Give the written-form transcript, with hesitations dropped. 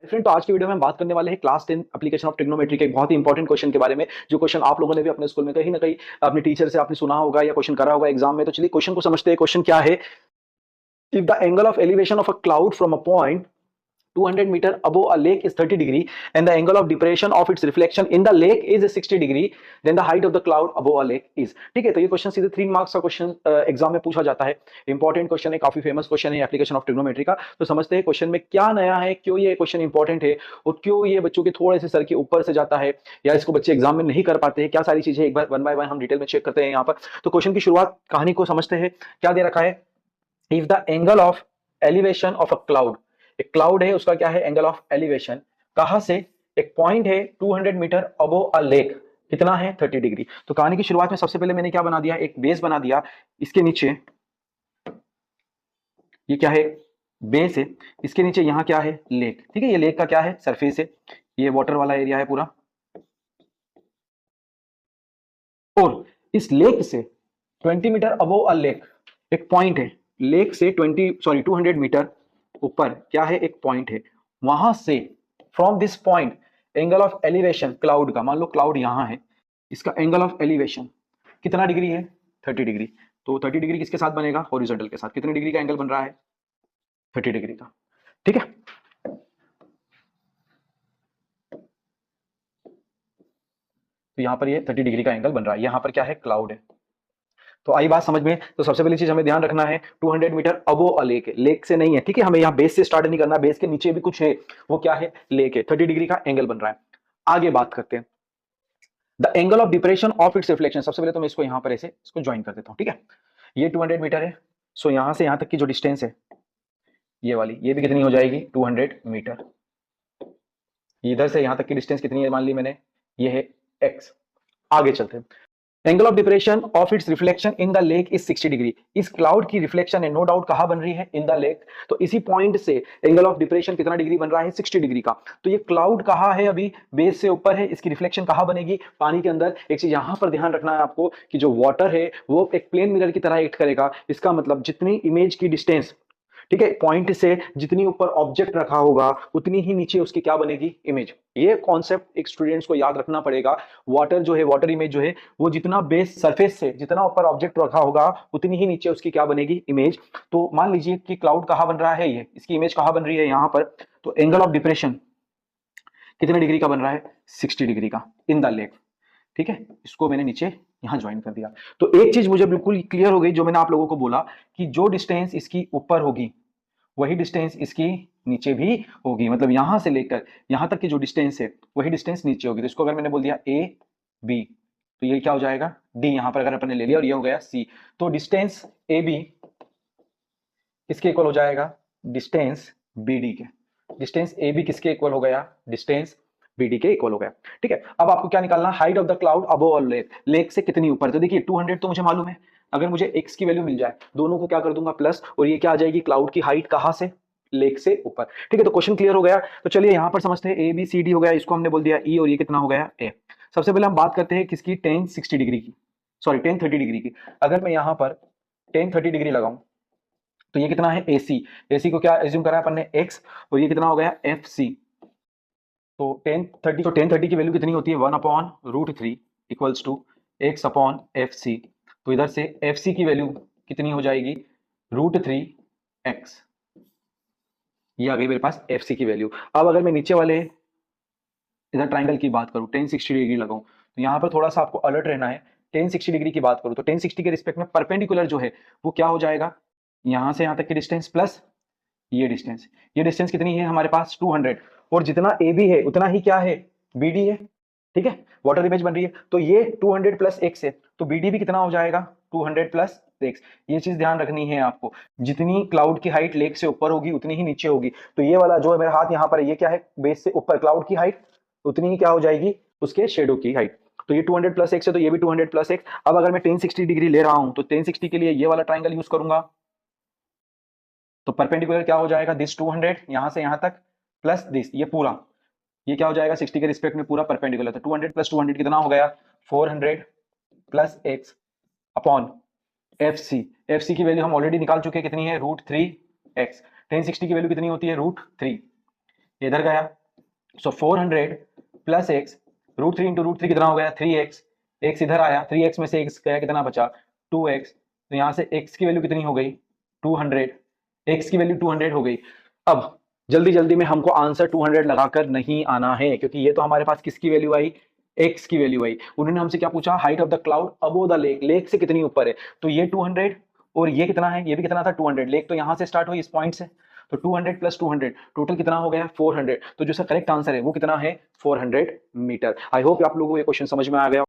Friend, तो आज की वीडियो में हम बात करने वाले हैं क्लास 10 एप्लीकेशन ऑफ ट्रिग्नोमेट्री के एक बहुत ही इंपॉर्टेंट क्वेश्चन के बारे में, जो क्वेश्चन आप लोगों ने भी अपने स्कूल में कहीं ना कहीं अपने टीचर से आपने सुना होगा या क्वेश्चन करा होगा एग्जाम में। तो चलिए क्वेश्चन को समझते हैं। क्वेश्चन क्या है? If the angle of elevation of a cloud from a point 200 meter above a lake is 30 degree and the angle of depression of its reflection in the lake is 60 degree, then the height of the cloud above a lake is। ठीक है, तो ये question सीधे 3 marks का question exam में पूछा जाता है। इंपॉर्टेंट क्वेश्चन है, काफी फेमस क्वेश्चन है एप्लीकेशन ऑफ ट्रिग्नोमेट्री का। तो समझते हैं क्वेश्चन में क्या नया है, क्यों ये क्वेश्चन इंपॉर्टेंट है और क्यों ये बच्चों के थोड़े से सर के ऊपर से जाता है या इसको बच्चे एग्जाम में नहीं कर पाते हैं। क्या सारी चीजें एक बार वन बाय वन हम डिटेल में चेक करते हैं यहाँ पर। तो क्वेश्चन की शुरुआत कहानी को समझते हैं। क्या दे रखा है? If the angle of elevation of a cloud, एक क्लाउड है उसका क्या है एंगल ऑफ एलिवेशन, कहां से? एक पॉइंट है 200 मीटर अबो अ लेक, कितना है 30 डिग्री। तो कहानी की शुरुआत में सबसे पहले मैंने क्या बना दिया, एक बेस बना दिया। इसके नीचे ये क्या है? बेस है। इसके नीचे यहाँ क्या है? लेक। ठीक है, ये लेक का क्या है? सरफेस है। ये वाटर वाला एरिया है पूरा। और इस लेक से 20 मीटर अबो अ लेक एक पॉइंट है। लेक से 200 मीटर ऊपर क्या है? एक पॉइंट है। वहां से from this point angle of elevation cloud का, मान लो क्लाउड यहां है, इसका एंगल ऑफ एलिवेशन कितना डिग्री है? 30 डिग्री। तो 30 डिग्री किसके साथ बनेगा? हॉरिजॉन्टल के साथ। कितने डिग्री का एंगल बन रहा है? 30 डिग्री का। ठीक है, तो यहां पर ये 30 डिग्री का एंगल बन रहा है। यहां पर क्या है? क्लाउड है। तो आई बात समझ में? तो सबसे पहली चीज हमें ध्यान रखना है 200 मीटर अबो अ लेक है, लेक से नहीं है। ठीक है, हमें यहाँ बेस से स्टार्ट नहीं करना, बेस के नीचे भी कुछ है, वो क्या है? लेक है। 30 डिग्री का एंगल बन रहा है। आगे बात करते हैं the angle of depression of its reflection. सबसे पहले तो मैं इसको यहाँ पर ऐसे इसको ज्वाइन कर देता हूँ। ठीक है, ये 200 मीटर है। सो यहाँ से यहाँ तक की जो डिस्टेंस है ये वाली, ये भी कितनी हो जाएगी? 200 मीटर। इधर से यहाँ तक की डिस्टेंस कितनी है मान ली मैंने? ये है x। आगे चलते हैं। Angle of depression of its reflection in the lake is 60 degree. इस क्लाउड की रिफ्लेक्शन है, नो डाउट कहां बन रही है? In the lake. तो इसी पॉइंट से एंगल ऑफ डिप्रेशन कितना डिग्री बन रहा है? 60 डिग्री का। तो ये क्लाउड कहां है? अभी बेस से ऊपर है। इसकी रिफ्लेक्शन कहां बनेगी? पानी के अंदर। एक चीज यहां पर ध्यान रखना है आपको कि जो वाटर है वो एक प्लेन मिरर की तरह एक्ट करेगा। इसका मतलब जितनी इमेज की डिस्टेंस, ठीक है, पॉइंट से जितनी ऊपर ऑब्जेक्ट रखा होगा उतनी ही नीचे उसकी क्या बनेगी? इमेज। ये कॉन्सेप्ट एक स्टूडेंट्स को याद रखना पड़ेगा। वाटर जो है, वाटर इमेज जो है, वो जितना बेस सरफेस से जितना ऊपर ऑब्जेक्ट रखा होगा उतनी ही नीचे उसकी क्या बनेगी? इमेज। तो मान लीजिए कि क्लाउड कहां बन रहा है? ये इसकी इमेज कहां बन रही है? यहां पर। तो एंगल ऑफ डिप्रेशन कितने डिग्री का बन रहा है? 60 डिग्री का इन द लेक। ठीक है, इसको मैंने नीचे यहां ज्वाइन कर दिया। तो एक चीज मुझे बिल्कुल क्लियर हो गई, जो मैंने आप लोगों को बोला कि जो डिस्टेंस इसकी ऊपर होगी वही डिस्टेंस इसकी नीचे भी होगी। मतलब यहां से लेकर यहां तक की जो डिस्टेंस है वही डिस्टेंस नीचे होगी। तो इसको अगर मैंने बोल दिया ए बी, तो ये क्या हो जाएगा? डी। यहां पर अगर अपन ने ले लिया और ये हो गया सी, तो डिस्टेंस ए बी किसके इक्वल हो जाएगा? डिस्टेंस बी डी के। डिस्टेंस ए बी किसके इक्वल हो गया? डिस्टेंस बी डी के इक्वल हो गया। ठीक है, अब आपको क्या निकालना? Height of the cloud above lake, lake से कितनी ऊपर। तो देखिए 200 तो मुझे मालूम है। अगर मुझे x की वैल्यू मिल जाए, दोनों को क्या कर दूंगा प्लस, और ये क्या आ जाएगी? क्लाउड की हाइट कहां से? लेक से ऊपर। ठीक है, तो क्वेश्चन क्लियर हो गया। तो चलिए यहां पर समझते हैं। ए बी सी डी हो गया, इसको हमने बोल दिया ई, और ये कितना हो गया? ए। सबसे पहले हम बात करते हैं किसकी? टेन 60 डिग्री की, सॉरी 10 30 डिग्री की। अगर मैं यहां पर 10 30 डिग्री लगाऊं तो ये कितना है? AC। AC को क्या एज्यूम करा है अपन ने? x, और ये कितना हो गया? FC। तो 10 30, तो 10 30 की वैल्यू कितनी होती है? 1/√3 इक्वल्स टू x/FC। तो इधर से FC की वैल्यू कितनी हो जाएगी? √3x। ये आ गई मेरे पास FC की वैल्यू। अब अगर मैं नीचे वाले इधर ट्राइंगल की बात करूं, 10 60 डिग्री लगाऊं, तो यहाँ पर थोड़ा सा आपको अलर्ट रहना है। 10 60 डिग्री की बात करूं तो 10 60 के रिस्पेक्ट में परपेंडिकुलर जो है वो क्या हो जाएगा? यहां से यहां तक की डिस्टेंस प्लस ये डिस्टेंस। ये डिस्टेंस कितनी है हमारे पास? 200। और जितना ए बी है उतना ही क्या है? बी डी है। ठीक है, वाटर इमेज बन रही है। तो ये 200 प्लस एक्स है, तो बी डी भी कितना हो जाएगा? 200 प्लस एक्स। ये चीज ध्यान रखनी है आपको। जितनी क्लाउड की हाइट लेक से ऊपर होगी उतनी ही नीचे होगी। तो ये वाला जो है मेरा हाथ यहाँ पर है, ये क्या है? बेस से ऊपर क्लाउड की हाइट उतनी ही क्या हो जाएगी? उसके शेडो की हाइट। तो ये 200 प्लस एक्स है, तो ये भी 200 प्लस एक्स। अब अगर मैं 10 60 डिग्री ले रहा हूं तो 10 60 के लिए ये वाला ट्राइंगल यूज करूंगा। तो परपेंडिकुलर क्या हो जाएगा? दिस 200 यहां से यहां तक प्लस दिस, ये पूरा, ये क्या हो जाएगा? 60 के रिस्पेक्ट में पूरा परपेंडिकुलर। तो 200 प्लस 200 कितना हो गया? 400 plus x upon F C. F C की वैल्यू हम ऑलरेडी निकाल चुके हैं, कितनी है? √3x। 10 60 की वैल्यू कितनी होती है? √3। इधर गया सो 400 प्लस एक्स, √3 इंटू √3 कितना हो गया 3x, x इधर आया 3x में से x गया कितना बचा 2x, तो यहाँ से x की वैल्यू कितनी हो गई 200, x की वैल्यू 200 हो गई। अब जल्दी जल्दी में हमको आंसर 200 लगाकर नहीं आना है, क्योंकि ये तो हमारे पास किसकी वैल्यू आई, x की वैल्यू आई। उन्होंने हमसे क्या पूछा, height of the cloud above the lake, lake से कितनी ऊपर है, तो ये 200 और ये कितना है, ये भी कितना था 200, लेक तो यहां से स्टार्ट हुई इस पॉइंट से, तो 200 प्लस 200 टोटल कितना हो गया 400, तो जो इसका करेक्ट आंसर है वो कितना है 400 मीटर। आई होप आप लोगों को ये क्वेश्चन समझ में आ गया।